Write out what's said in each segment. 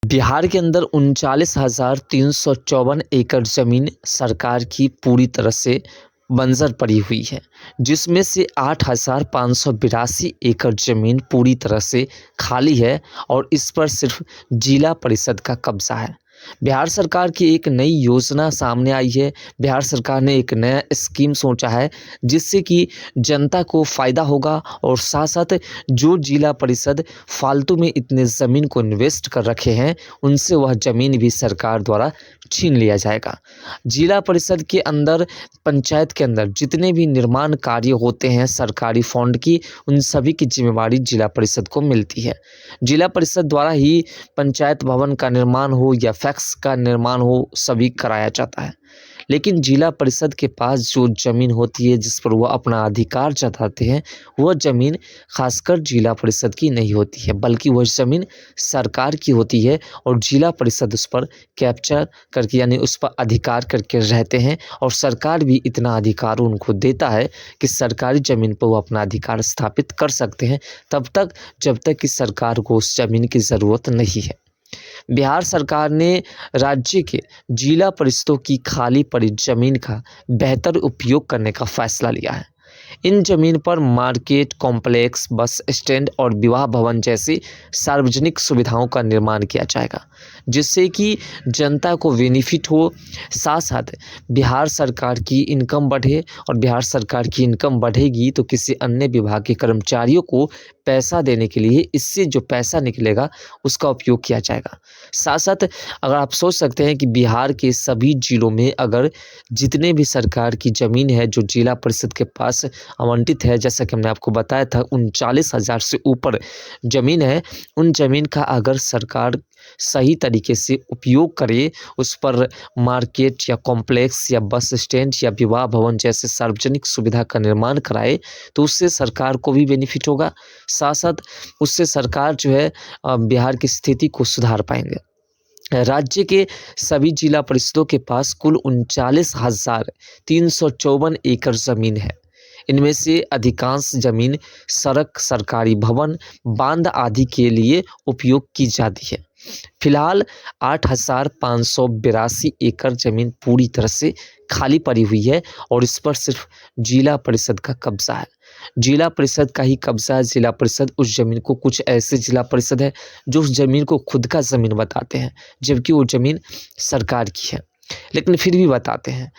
बिहार के अंदर 39,354 एकड़ ज़मीन सरकार की पूरी तरह से बंजर पड़ी हुई है, जिसमें से 8,582 एकड़ ज़मीन पूरी तरह से खाली है और इस पर सिर्फ जिला परिषद का कब्जा है। बिहार सरकार की एक नई योजना सामने आई है। बिहार सरकार ने एक नया स्कीम सोचा है जिससे कि जनता को फ़ायदा होगा और साथ-साथ जो जिला परिषद फालतू में इतने ज़मीन को इन्वेस्ट कर रखे हैं, उनसे वह ज़मीन भी सरकार द्वारा छीन लिया जाएगा। जिला परिषद के अंदर, पंचायत के अंदर जितने भी निर्माण कार्य होते हैं सरकारी फंड की, उन सभी की ज़िम्मेवारी जिला परिषद को मिलती है। जिला परिषद द्वारा ही पंचायत भवन का निर्माण हो या फैक्स का निर्माण हो, सभी कराया जाता है। लेकिन जिला परिषद के पास जो ज़मीन होती है जिस पर वह अपना अधिकार जताते हैं, वह ज़मीन खासकर जिला परिषद की नहीं होती है, बल्कि वह ज़मीन सरकार की होती है और जिला परिषद उस पर कैप्चर करके यानी उस पर अधिकार करके रहते हैं और सरकार भी इतना अधिकार उनको देता है कि सरकारी ज़मीन पर वो अपना अधिकार स्थापित कर सकते हैं, तब तक जब तक कि सरकार को उस ज़मीन की ज़रूरत नहीं है। बिहार सरकार ने राज्य के जिला परिषदों की खाली पड़ी ज़मीन का बेहतर उपयोग करने का फैसला लिया है। इन ज़मीन पर मार्केट कॉम्प्लेक्स, बस स्टैंड और विवाह भवन जैसी सार्वजनिक सुविधाओं का निर्माण किया जाएगा, जिससे कि जनता को बेनिफिट हो, साथ-साथ बिहार सरकार की इनकम बढ़े और बिहार सरकार की इनकम बढ़ेगी तो किसी अन्य विभाग के कर्मचारियों को पैसा देने के लिए इससे जो पैसा निकलेगा उसका उपयोग किया जाएगा। साथ-साथ अगर आप सोच सकते हैं कि बिहार के सभी जिलों में अगर जितने भी सरकार की ज़मीन है जो जिला परिषद के पास आवंटित है, जैसा कि हमने आपको बताया था 39,000 से ऊपर ज़मीन है, उन ज़मीन का अगर सरकार सही तरीके से उपयोग करे, उस पर मार्केट या कॉम्प्लेक्स या बस स्टैंड या विवाह भवन जैसे सार्वजनिक सुविधा का निर्माण कराए, तो उससे सरकार को भी बेनिफिट होगा। साथ-साथ उससे सरकार जो है बिहार की स्थिति को सुधार पाएँगे। राज्य के सभी जिला परिषदों के पास कुल 39,354 एकड़ ज़मीन है। इनमें से अधिकांश ज़मीन सड़क, सरकारी भवन, बांध आदि के लिए उपयोग की जाती है। फिलहाल 8,582 एकड़ ज़मीन पूरी तरह से खाली पड़ी हुई है और इस पर सिर्फ जिला परिषद का कब्जा है। जिला परिषद का ही कब्जा है। जिला परिषद उस ज़मीन को, कुछ ऐसे जिला परिषद है जो उस ज़मीन को खुद का ज़मीन बताते हैं, जबकि वो ज़मीन सरकार की है, लेकिन फिर भी बताते हैं।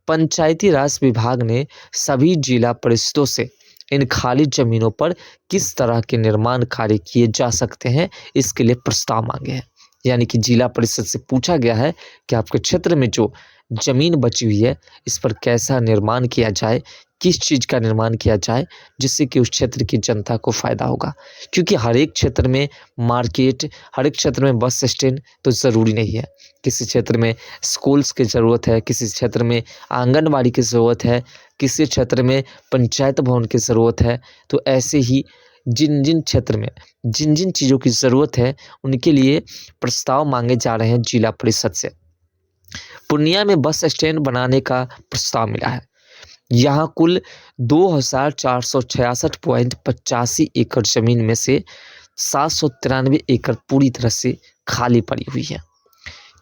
पंचायती राज विभाग ने सभी जिला परिषदों से इन खाली ज़मीनों पर किस तरह के निर्माण कार्य किए जा सकते हैं, इसके लिए प्रस्ताव मांगे हैं। यानी कि जिला परिषद से पूछा गया है कि आपके क्षेत्र में जो ज़मीन बची हुई है, इस पर कैसा निर्माण किया जाए, किस चीज़ का निर्माण किया जाए, जिससे कि उस क्षेत्र की जनता को फ़ायदा होगा। क्योंकि हर एक क्षेत्र में मार्केट, हर एक क्षेत्र में बस स्टैंड तो ज़रूरी नहीं है। किसी क्षेत्र में स्कूल्स की ज़रूरत है, किसी क्षेत्र में आंगनबाड़ी की ज़रूरत है, किसी क्षेत्र में पंचायत भवन की ज़रूरत है। तो ऐसे ही जिन-जिन क्षेत्र में जिन-जिन चीज़ों की ज़रूरत है, उनके लिए प्रस्ताव मांगे जा रहे हैं जिला परिषद से। पूर्णिया में बस स्टैंड बनाने का प्रस्ताव मिला है। यहाँ कुल 2,466.85 एकड़ ज़मीन में से 793 एकड़ पूरी तरह से खाली पड़ी हुई है।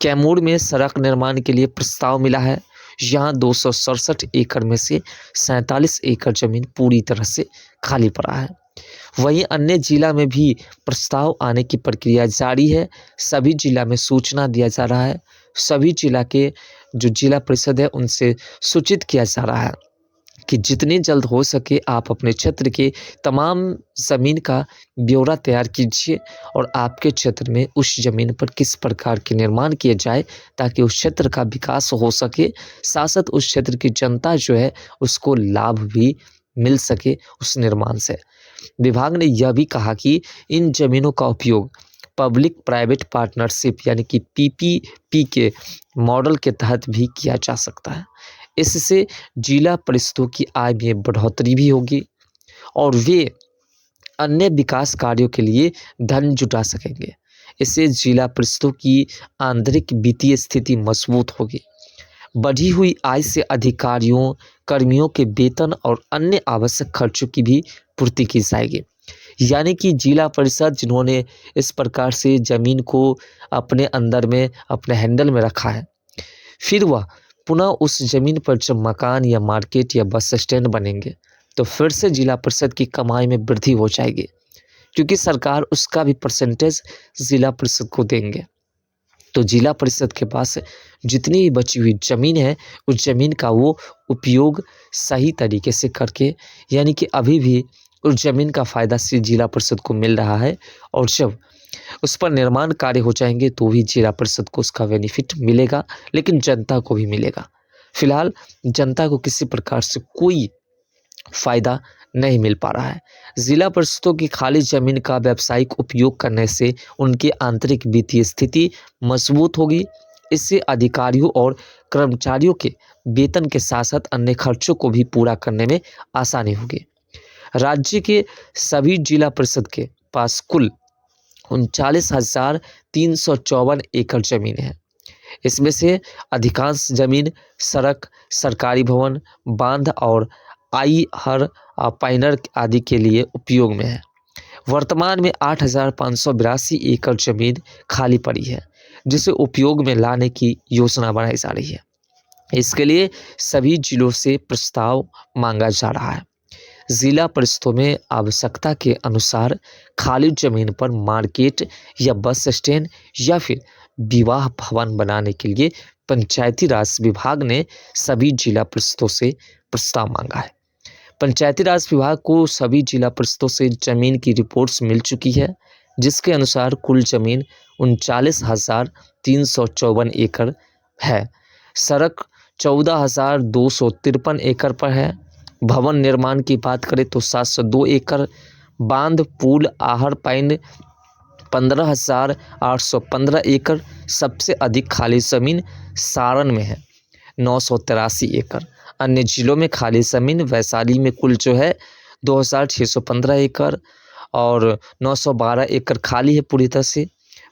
कैमूर में सड़क निर्माण के लिए प्रस्ताव मिला है। यहाँ 267 एकड़ में से 47 एकड़ ज़मीन पूरी तरह से खाली पड़ा है। वहीं अन्य जिला में भी प्रस्ताव आने की प्रक्रिया जारी है। सभी जिला में सूचना दिया जा रहा है। सभी जिला के जो जिला परिषद है उनसे सूचित किया जा रहा है कि जितनी जल्द हो सके आप अपने क्षेत्र के तमाम ज़मीन का ब्यौरा तैयार कीजिए और आपके क्षेत्र में उस ज़मीन पर किस प्रकार के निर्माण किए जाए ताकि उस क्षेत्र का विकास हो सके, साथ-साथ उस क्षेत्र की जनता जो है उसको लाभ भी मिल सके उस निर्माण से। विभाग ने यह भी कहा कि इन ज़मीनों का उपयोग पब्लिक प्राइवेट पार्टनरशिप यानी कि पीपीपी के मॉडल के तहत भी किया जा सकता है। इससे जिला परिषदों की आय में बढ़ोतरी भी होगी और वे अन्य विकास कार्यों के लिए धन जुटा सकेंगे। इससे जिला परिषदों की आंतरिक वित्तीय स्थिति मजबूत होगी। बढ़ी हुई आय से अधिकारियों, कर्मियों के वेतन और अन्य आवश्यक खर्चों की भी पूर्ति की जाएगी। यानी कि जिला परिषद जिन्होंने इस प्रकार से ज़मीन को अपने अंदर में अपने हैंडल में रखा है, फिर वह पुनः उस ज़मीन पर जब मकान या मार्केट या बस स्टैंड बनेंगे तो फिर से जिला परिषद की कमाई में वृद्धि हो जाएगी, क्योंकि सरकार उसका भी परसेंटेज जिला परिषद को देंगे। तो जिला परिषद के पास जितनी भी बची हुई ज़मीन है, उस ज़मीन का वो उपयोग सही तरीके से करके, यानी कि अभी भी उस ज़मीन का फ़ायदा सिर्फ जिला परिषद को मिल रहा है, और जब उस पर निर्माण कार्य हो जाएंगे तो भी जिला परिषद को उसका बेनिफिट मिलेगा, लेकिन जनता को भी मिलेगा। फिलहाल जनता को किसी प्रकार से कोई फ़ायदा नहीं मिल पा रहा है। जिला परिषदों की खाली ज़मीन का व्यावसायिक उपयोग करने से उनकी आंतरिक वित्तीय स्थिति मजबूत होगी। इससे अधिकारियों और कर्मचारियों के वेतन के साथ साथ अन्य खर्चों को भी पूरा करने में आसानी होगी। राज्य के सभी जिला परिषद के पास कुल 39,354 एकड़ ज़मीन है। इसमें से अधिकांश ज़मीन सड़क, सरकारी भवन, बांध और आई-हर पाइनर आदि के लिए उपयोग में है। वर्तमान में 8,582 एकड़ ज़मीन खाली पड़ी है, जिसे उपयोग में लाने की योजना बनाई जा रही है। इसके लिए सभी जिलों से प्रस्ताव मांगा जा रहा है। जिला परिषदों में आवश्यकता के अनुसार खाली ज़मीन पर मार्केट या बस स्टैंड या फिर विवाह भवन बनाने के लिए पंचायती राज विभाग ने सभी जिला परिषदों से प्रस्ताव मांगा है। पंचायती राज विभाग को सभी जिला परिषदों से ज़मीन की रिपोर्ट्स मिल चुकी है, जिसके अनुसार कुल ज़मीन 39,354 एकड़ है। सड़क 14,253 एकड़ पर है। भवन निर्माण की बात करें तो 702 एकड़, बांध, पुल, आहर पाइन 15,815 एकड़। सबसे अधिक खाली ज़मीन सारण में है, 983 एकड़। अन्य जिलों में खाली ज़मीन वैशाली में कुल जो है 2,615 एकड़ और 912 एकड़ खाली है पूरी तरह से।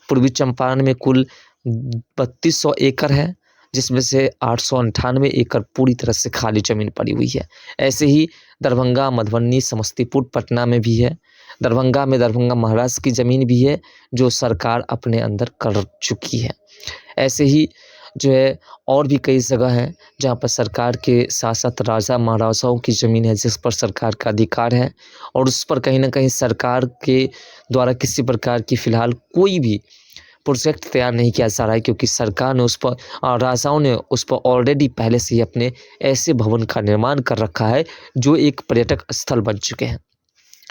पूर्वी चंपारण में कुल 3,200 एकड़ है, जिसमें से 898 एकड़ पूरी तरह से खाली ज़मीन पड़ी हुई है। ऐसे ही दरभंगा, मधुबनी, समस्तीपुर, पटना में भी है। दरभंगा में दरभंगा महाराज की ज़मीन भी है, जो सरकार अपने अंदर कर चुकी है। ऐसे ही जो है और भी कई जगह हैं जहाँ पर सरकार के साथ साथ राजा महाराजाओं की ज़मीन है, जिस पर सरकार का अधिकार है, और उस पर कहीं ना कहीं सरकार के द्वारा किसी प्रकार की फ़िलहाल कोई भी प्रोजेक्ट तैयार नहीं किया जा रहा है, क्योंकि सरकार ने उस पर राजाओं ने उस पर ऑलरेडी पहले से ही अपने ऐसे भवन का निर्माण कर रखा है जो एक पर्यटक स्थल बन चुके हैं।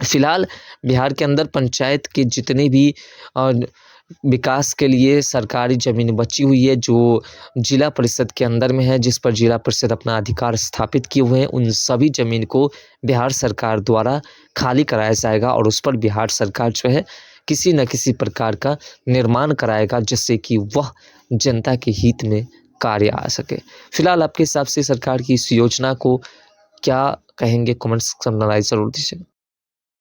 फिलहाल बिहार के अंदर पंचायत के जितने भी विकास के लिए सरकारी ज़मीन बची हुई है, जो जिला परिषद के अंदर में है, जिस पर जिला परिषद अपना अधिकार स्थापित किए हुए हैं, उन सभी ज़मीन को बिहार सरकार द्वारा खाली कराया जाएगा और उस पर बिहार सरकार जो है किसी न किसी प्रकार का निर्माण कराएगा, जिससे कि वह जनता के हित में कार्य आ सके। फिलहाल आपके हिसाब से सरकार की इस योजना को क्या कहेंगे, कमेंट्स सेक्शन में ज़रूर दीजिए।